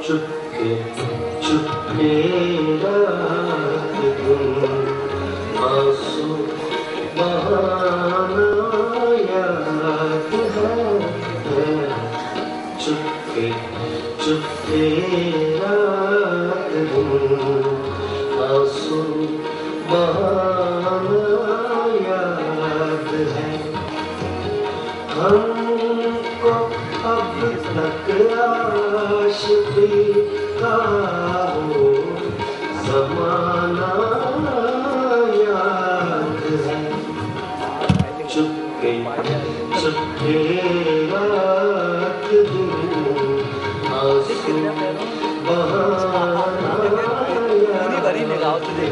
चुपके चुपके रात दिन आंसू बहाना याद है। चुपके चुपके रात दिन आंसू बहाना याद है। हमको अब तक आशिकी का वो ज़माना याद है। चुपके चुपके रात दिन आंसू बहाना याद है।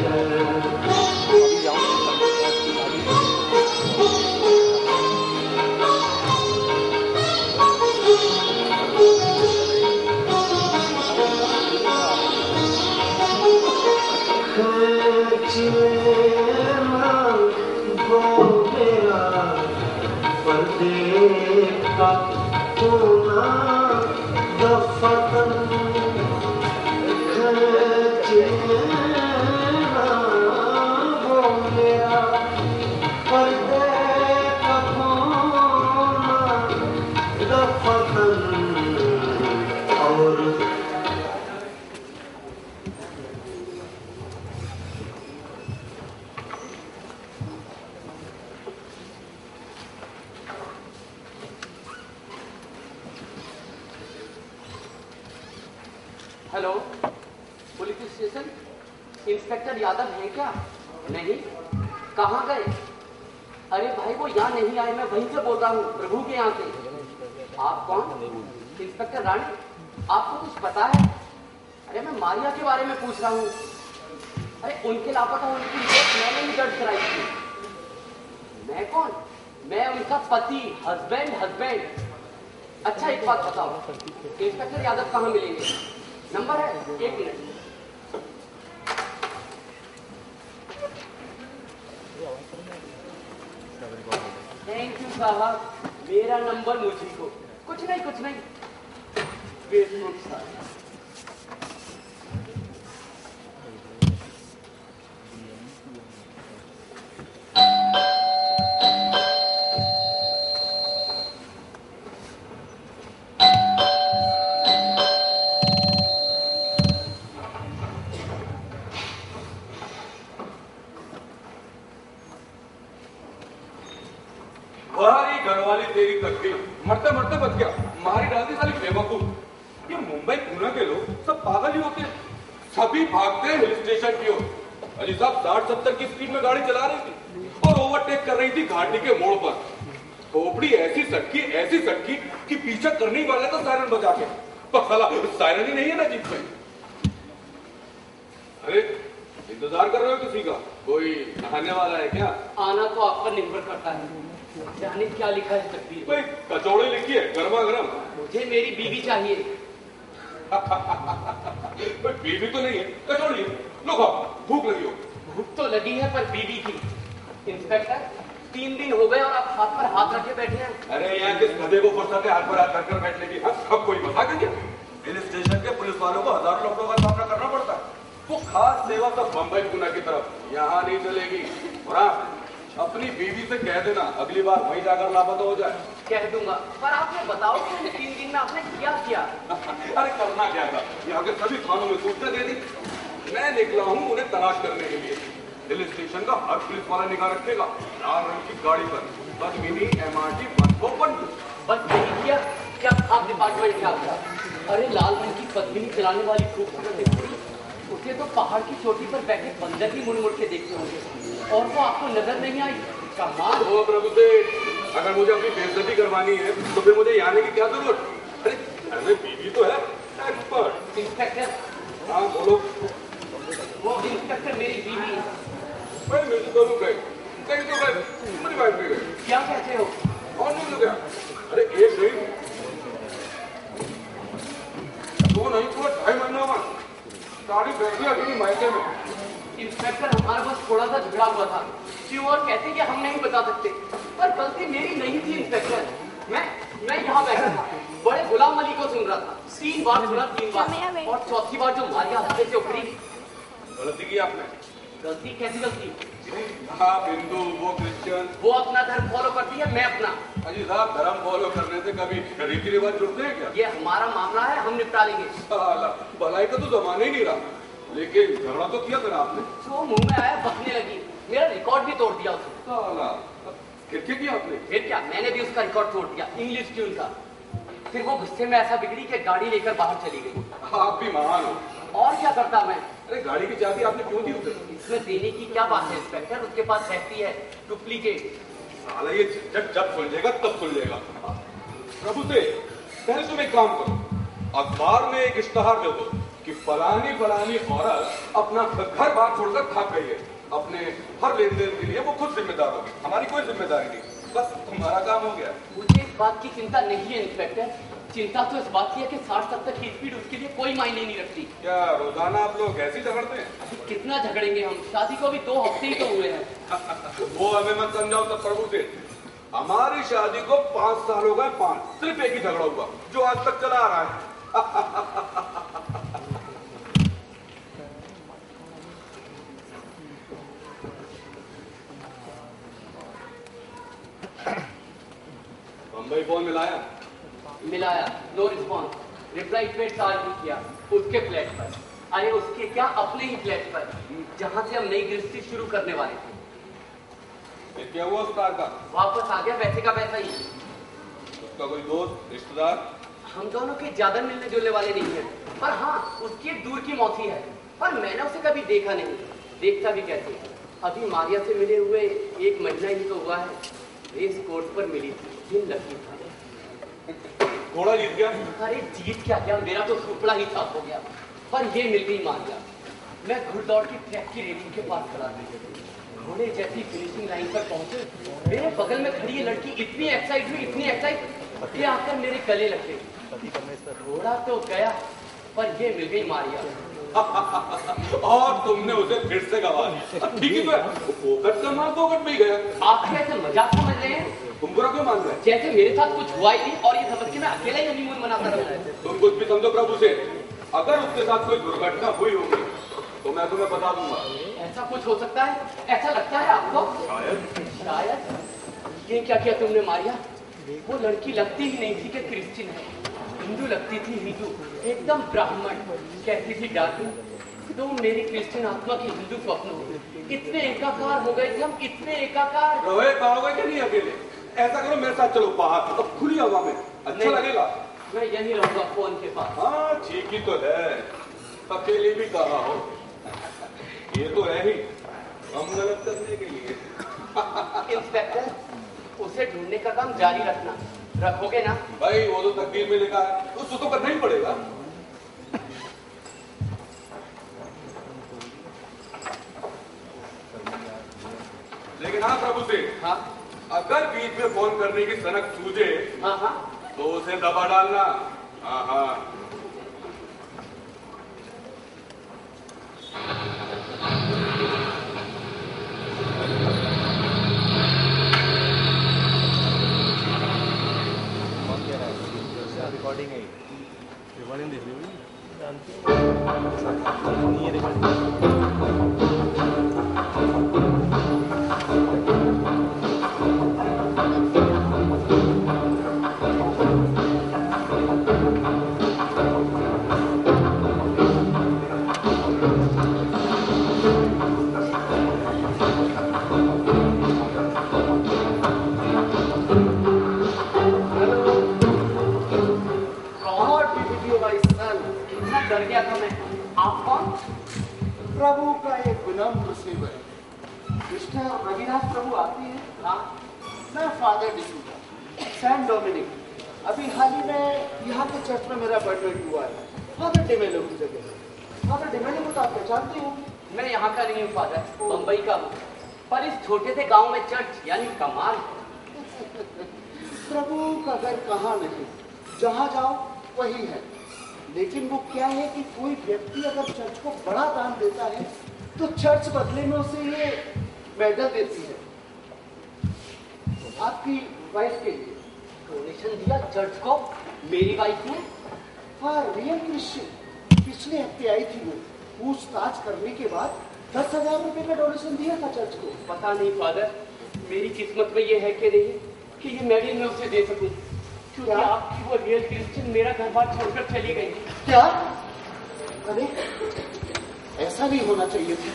पर्दे का कोना दफन खींचे ना वो मेरा पर्दे का कोना दफन। और hello, police station, inspector Yadav है क्या? नहीं, कहाँ गए? अरे भाई वो यहाँ नहीं आए, मैं वहीं से बोल रहा हूँ, प्रभु के यहाँ से। आप कौन? इंस्पेक्टर रानी, आपको कुछ पता है? अरे मैं मारिया के बारे में पूछ रहा हूँ। अरे उनके लापता होने की रिपोर्ट मैंने ही दर्ज कराई थी। मैं कौन? मैं उनका पति, हस्बैंड। अच्छा एक बात बताओ, इंस्पेक्टर यादव कहाँ मिलेंगे? नंबर है, 1 मिनट। थैंक यू साहब, मेरा नंबर मुझी को। कुछ नहीं फेसबुक साहब। मरते मरते बच गया, मारी डालती साली बेवकूफ। ये मुंबई पुणे के लोग सब पागल ही होते हैं, सभी भागते हैं हिल स्टेशन की ओर। अजी साहब 60-70 की स्पीड में गाड़ी चला रही थी और ओवरटेक कर रही थी घाटी के मोड़ पर। खोपड़ी ऐसी सटकी कि पीछा करने वाले तो सायरन बजा के, पर साला सायरन ही नहीं है ना जीप में। अरे इंतजार कर रहे हो किसी का? कोई नहाने वाला है क्या? आना तो आप पर निर्भर करता है। जाने क्या लिखा है तकदीर? भाई कचौड़ी लिखी है गर्मा गर्म। मुझे मेरी बीवी चाहिए। बीवी तो नहीं है, कचौड़ी है। लो खाओ, भूख लगी हो। भूख तो लगी है पर बीवी की। इंस्पेक्टर 3 दिन हो गए और आप हाथ पर हाथ रखे बैठे हैं। अरे यहाँ किस गधे को फुर्सत है हाथ पर हाथ रखकर बैठने की? अब कोई बता के क्या? हिल स्टेशन के पुलिस वालों को हजारों लोगों का सामना करना पड़ता है। वो खास सेवा तो बम्बई पुणे की तरफ यहाँ नहीं चलेगी। और अपनी बीवी से कह देना अगली बार वहीं जाकर लापता हो जाए। कह दूंगा, पर आपने बताओ कि 3 दिन में आपने क्या किया? अरे करना क्या था, यहाँ के सभी थानों में सूचना दे दी। मैं निकला हूँ उन्हें तलाश करने के लिए। हिल स्टेशन का हर पुलिस वाला निगाह रखेगा लाल रंग की गाड़ी पर, बदमिनी MRT 141। बस यही किया? क्या आप डिपार्टमेंट क्या किया? अरे लाल रंग की बदमिनी चलाने वाली खूबसूरत कुड़ी, उसे तो पहाड़ की चोटी पर बैठे बंदर ही मुड़ मुड़ के देखते होंगे और वो आपको नजर नहीं आई। कमाल हो प्रभु से, अगर मुझे अपनी बेइज्जती करवानी है तो फिर मुझे यहाँ आने की क्या जरूरत? अरे घर में बीवी तो है, एक्सपर्ट। इंस्पेक्टर। हाँ बोलो। वो इंस्पेक्टर मेरी बीवी है। मैं म्यूजिक करूँ गए, कहीं तो गए, मेरी वाइफ भी गए। क्या कहते हो? कौन नहीं गया? अरे एक नहीं, 2 नहीं, पूरा 2.5 महीना हुआ। गाड़ी बैठी अभी मायके में। इंस्पेक्टर हमारे पास थोड़ा सा झगड़ा हुआ था, क्यों और कहते कि हम नहीं बता सकते, पर गलती मेरी नहीं थी इंस्पेक्टर। मैं यहाँ बैठा था, बड़े गुलाम अली को सुन रहा था। 3 बार सुना, 3 बार, और चौथी बार जो मारिया हफ्ते से उखड़ी। गलती की आपने। गलती कैसी गलती? आप हिंदू, वो क्रिश्चियन। वो अपना धर्म फॉलो करती है, मैं अपना। अजी साहब, धर्म फॉलो करने से कभी रीति रिवाज जुड़ते हैं क्या? ये हमारा मामला है, हम निपटा लेंगे। भलाई का तो जमाना ही नहीं रहा, लेकिन झगड़ा तो किया फिर आपने। जो मुंह में आया बकने लगी, मेरा रिकॉर्ड भी तोड़ दिया उसने। फिर क्या किया आपने? फिर क्या, मैंने भी उसका रिकॉर्ड तोड़ दिया, इंग्लिश ट्यून का। फिर वो गुस्से में ऐसा बिगड़ी कि गाड़ी लेकर बाहर चली गई। आप भी महान हो। और क्या करता मैं? अरे गाड़ी की चाबी आपने क्यों दी उसे? इसमें देने की क्या बात है इंस्पेक्टर, उसके पास रहती है डुप्लीकेट। साला ये जब सुलझेगा तब सुलझेगा। प्रभु से पहले तुम एक काम करो, अखबार में एक इश्तहार दे दो कि फलानी फलानी औरत अपना घर बार छोड़कर भाग गई है। अपने हर लेन देन के लिए वो खुद जिम्मेदार होगी, हमारी कोई जिम्मेदारी नहीं। बस तुम्हारा काम हो गया। मुझे इस बात की चिंता नहीं है इंस्पेक्टर। चिंता तो इस बात की है कि 60-70 की स्पीड उसके लिए कोई मायने नहीं रखती। क्या रोजाना आप लोग ऐसे झगड़ते हैं? कितना झगड़ेंगे हम, शादी को भी 2 हफ्ते ही तो हुए हैं। वो हमें मत समझाओ सब प्रभु से। हमारी शादी को 5 साल हो गए, 5, सिर्फ एक ही झगड़ा हुआ जो आज तक चला आ रहा है। बम्बई फोन मिलाया, no response. Reply paid charge भी किया उसके फ्लैट पर। अरे उसके क्या, अपने ही फ्लैट पर, जहां से हम नई गृहस्थी शुरू करने वाले थे। फिर क्या हुआ उसका? वापस आ गया, वैसे का वैसा ही। उसका कोई दोस्त, रिश्तेदार? हम दोनों के ज्यादा मिलने जुलने वाले नहीं है, पर हाँ उसकी एक दूर की मौसी है, पर मैंने उसे कभी देखा नहीं, देखता भी कैसे। अभी मारिया से मिले हुए 1 महीना ही तो हुआ है। रेस कोर्स पर मिली थी, दिन लगी था। घोड़ा जीत गया? अरे जीत क्या, मेरा तो सुपड़ा ही साफ हो गया। पर ये मिल गई मारिया। मैं घुड़दौड़ की ट्रैक की रेलिंग के पास खड़ा था। घोड़े जैसी फिनिशिंग लाइन पर पहुंचे, मेरे बगल में खड़ी ये लड़की इतनी एक्साइट कि आकर मेरे गले लग गई। घोड़ा तो गया, पर ये मिल गई मारिया। और तुमने उसे फिर से गवा दिया। ठीक ही तो है, फोकट का मार फोकट में ही गया। आप कैसे मजाक समझ रहे हैं? तुम बुरा क्यों मान रहे हैं? जैसे मेरे साथ कुछ हुआ ही नहीं और ये समझ के मैं अकेला ही हनीमून मनाता रहूं। तुम कुछ भी समझो प्रभु से। अगर उसके साथ कोई दुर्घटना हुई होगी तो मैं तुम्हें बता दूंगा। ऐसा कुछ हो सकता है? ऐसा लगता है आपको? शायद। ये क्या किया तुमने मारिया? वो लड़की लगती ही नहीं थी कि क्रिश्चियन है, हिंदू लगती थी, हिंदू, एकदम ब्राह्मण। कहती थी डार्लिंग, तुम मेरी क्रिश्चियन आत्मा की हिंदू स्वप्न हो। इतने एकाकार हो गए थे हम, इतने एकाकार। रहे पाओगे कि नहीं अकेले? ऐसा करो, मेरे साथ चलो बाहर, अब खुली हवा में, अच्छा लगेगा। मैं यही रहूंगा फोन के पास। हाँ ठीक ही तो है, अकेले भी कहा हो। ये तो है ही हम गलत करने के लिए। इंस्पेक्टर, उसे ढूंढने का काम जारी रखना, रखोगे ना? भाई वो तो तकदीर में लिखा है, उसको तो करना ही पड़ेगा। लेकिन हाँ प्रभु से, हाँ अगर बीच में फोन करने की सनक सूझे, हाँ हाँ, तो उसे दबा डालना। हाँ हाँ। रिकॉर्डिंग है, रिकॉर्डिंग देख रही डर गया था मैं। आप कौन? प्रभु का एक विनम्र सेवक मिस्टर रविदास प्रभु आते हैं। हाँ, मैं फादर डिसूजा, सैन डोमिनिक। अभी हाल ही में यहाँ के चर्च में मेरा अपॉइंटमेंट हुआ है, फादर डिमेलो की जगह। फादर डिमेलो को तो आप पहचानते हो? मैं यहाँ का नहीं हूँ फादर, बम्बई का हूँ, पर इस छोटे से गांव में चर्च यानी कमाल। प्रभु का घर कहाँ नहीं, जहाँ जाओ वही है। लेकिन वो क्या है कि कोई व्यक्ति अगर चर्च को बड़ा दान देता है तो चर्च बदले में उसे ये मेडल देती है। आपकी वाइफ के लिए डोनेशन दिया चर्च को? मेरी वाइफ है? हाँ, रियल क्रिश्चियन। पिछले हफ्ते आई थी वो। पूछताछ करने के बाद 10,000 रुपए का डोनेशन दिया था चर्च को। पता नहीं फादर, मेरी किस्मत में ये है कि नहीं कि ये मेडल मैं उसे दे सकूं, क्योंकि आपकी वो रियल क्रिश्चियन मेरा घर बार छोड़कर चली गई। क्या? अरे ऐसा नहीं होना चाहिए था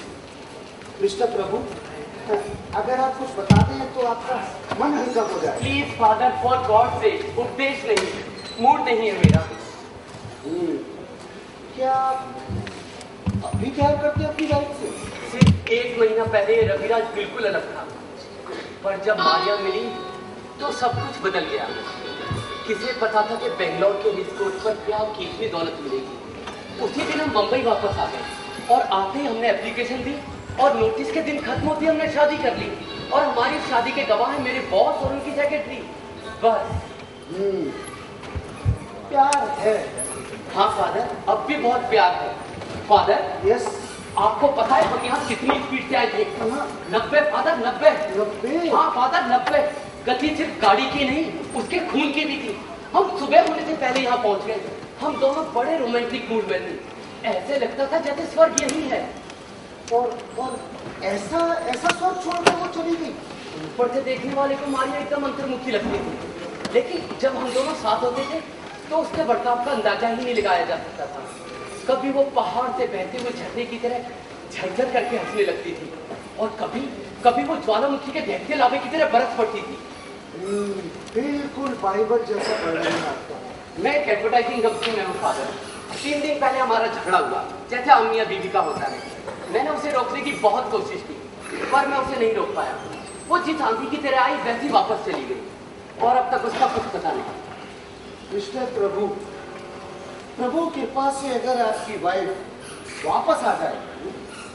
मिस्टर प्रभु। अगर आप कुछ बता दें तो आपका मन हल्का हो जाए। प्लीज फादर, फॉर गॉड से, उपदेश नहीं, मूड नहीं है मेरा। क्या अभी प्यार करते हो अपनी वाइफ से? सिर्फ 1 महीना पहले रविराज बिल्कुल अलग था, पर जब मारिया मिली तो सब कुछ बदल गया। किसे पता था कि बेंगलोर के रिसोर्ट पर क्या कितनी दौलत मिलेगी। उसी दिन हम मुंबई वापस आ गए और आते ही हमने एप्लीकेशन दी और नोटिस के दिन खत्म होते हमने शादी कर ली। और हमारी शादी के गवाह है मेरे बॉस और उनकी सेक्रेटरी। बस प्यार है। हाँ फादर, अब भी बहुत प्यार है। Father, yes. आपको पता है हम यहाँ कितनी स्पीड से आए थे? 90 फादर, 90। हाँ फादर, 90। गति सिर्फ गाड़ी की नहीं, उसके खून की भी थी। हम सुबह होने से पहले यहाँ पहुँच गए। हम दोनों बड़े रोमांटिक मूड में थे। ऐसे लगता था जैसे स्वर्ग यही है। और ऐसा स्वर्ग छोड़कर वो चली गई। ऊपर से देखने वाले को मारिया एकदम अंतर्मुखी लगती थी, लेकिन जब हम दोनों साथ होते थे तो उसके बर्ताव का अंदाजा ही नहीं लगाया जा सकता था। कभी वो पहाड़ से बहते हुए झरने की तरह झरझर करके हंसने लगती थी और कभी वो ज्वालामुखी के दहकते लावे की तरह बरस पड़ती थी। बिल्कुल बाइबल जैसा पढ़ रहे हैं आपका। मैं एक एडवर्टाइजिंग कंपनी में हूँ फादर। 3 दिन पहले हमारा झगड़ा हुआ, जैसे अम्मी या बीवी का होता है। मैंने उसे रोकने की बहुत कोशिश की, पर मैं उसे नहीं रोक पाया। वो जिस आंधी की तरह आई वैसी वापस चली गई और अब तक उसका कुछ पता नहीं। मिस्टर प्रभु कृपा से अगर आपकी वाइफ वापस आ जाए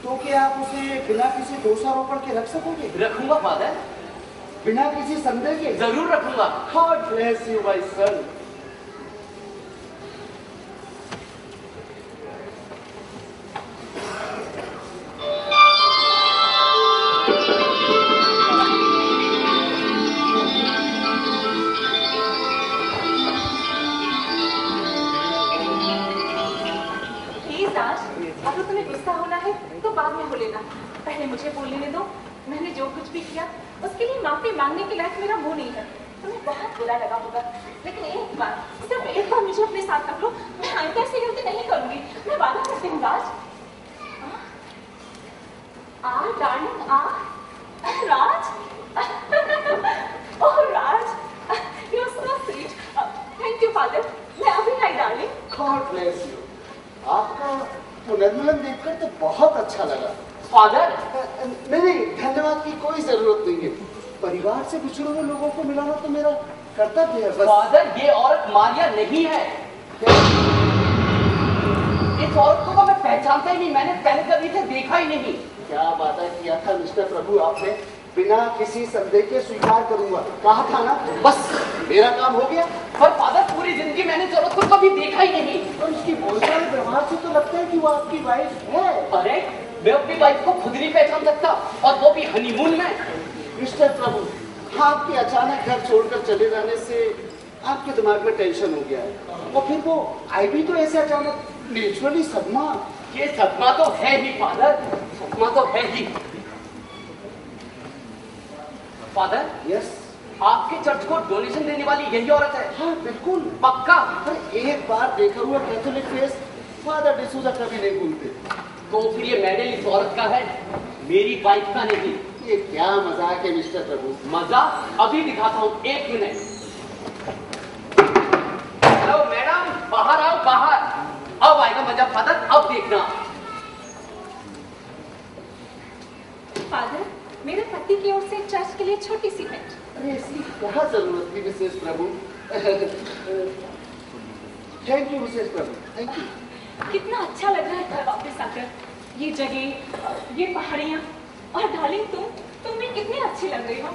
तो क्या आप उसे बिना किसी दोषारोपण के रख सकोगे? रखूंगा फादर, बिना किसी संदेह के? जरूर रखूंगा। God bless you, my son. अगर तुम्हें गुस्सा होना है तो बाद में हो लेना, पहले मुझे बोलने दो। मैंने जो कुछ भी किया उसके लिए माफी मांगने के लायक मेरा मुंह नहीं है। तुम्हें बहुत बुरा लगा होगा, लेकिन एक बार, सिर्फ एक बार मुझे अपने साथ रख लो। मैं आइंदा ऐसी गलती नहीं करूंगी, मैं वादा करती हूँ। Raj, darling, Raj, oh Raj, you are so sweet. Thank you father, मैं अभी आई डार्लिंग। God bless you. आपका पुनर्मिलन देखकर तो बहुत अच्छा लगा फादर। नहीं, धन्यवाद की कोई जरूरत नहीं है। परिवार से बिछड़े हुए लोगों को मिलाना तो मेरा कर्तव्य है। फादर, ये औरत मारिया नहीं है। इस औरत को तो मैं पहचानता ही नहीं, मैंने पहले कभी इसे देखा ही नहीं। क्या वादा किया था मिस्टर प्रभु आपने? बिना किसी संदेह के स्वीकार करूंगा, कहा था ना? बस मेरा काम हो गया। पर फादर, पूरी जिंदगी मैंने इस औरत को कभी देखा ही नहीं। तो उसकी बोलचाल व्यवहार से तो लगता है कि वो आपकी वाइफ है। अरे, मैं अपनी वाइफ को खुद नहीं पहचान सकता, और वो भी हनीमून में। मिस्टर प्रभु, आपके अचानक घर छोड़कर चले जाने से आपके दिमाग में टेंशन हो गया है, और फिर वो आई भी तो ऐसे अचानक, नेचुरली सदमा। ये सदमा तो है ही फादर, सदमा तो है ही। फादर, यस, आपके चर्च को डोनेशन देने वाली यही औरत है? हाँ बिल्कुल, पक्का? अरे एक बार देखा हुआ कैथोलिक फेस फादर डिसूजा कभी नहीं भूलते। तो फिर ये मेडल इस औरत का है, मेरी वाइफ का नहीं। ये क्या मजाक है मिस्टर प्रभु? मजाक अभी दिखाता हूँ, 1 मिनट। हेलो मैडम, बाहर आओ, बाहर। अब आएगा मजा फादर, अब देखना। फादर, मेरे पति की ओर से चर्च के लिए छोटी सी भेंट। अरे इसकी क्या जरूरत थी Mrs Prabhu? Thank you Mrs Prabhu, thank you. कितना अच्छा लग रहा है घर वापस आकर। ये जगह, ये पहाड़ियाँ, और डार्लिंग तुम भी कितनी अच्छी लग रही हो।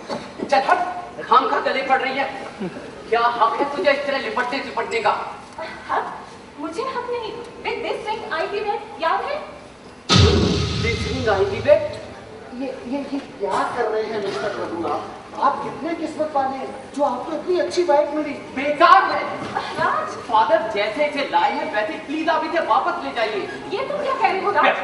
चल हट, खाम खा गले पड़ रही है। क्या हक है तुझे इस तरह लिपटने चिपटने का? हक? मुझे हक नहीं। With this ring I we wed, याद है? This ring I we wed? ये क्या कर रहे हैं मिस्टर प्रभु आप? आप कितने किस्मत वाले हैं जो आपको इतनी अच्छी वाइफ मिली। बेकार है राज, फादर, जैसे इसे लाए हैं वैसे प्लीज आप इसे वापस ले जाइए। ये तुम क्या कह रहे हो राज?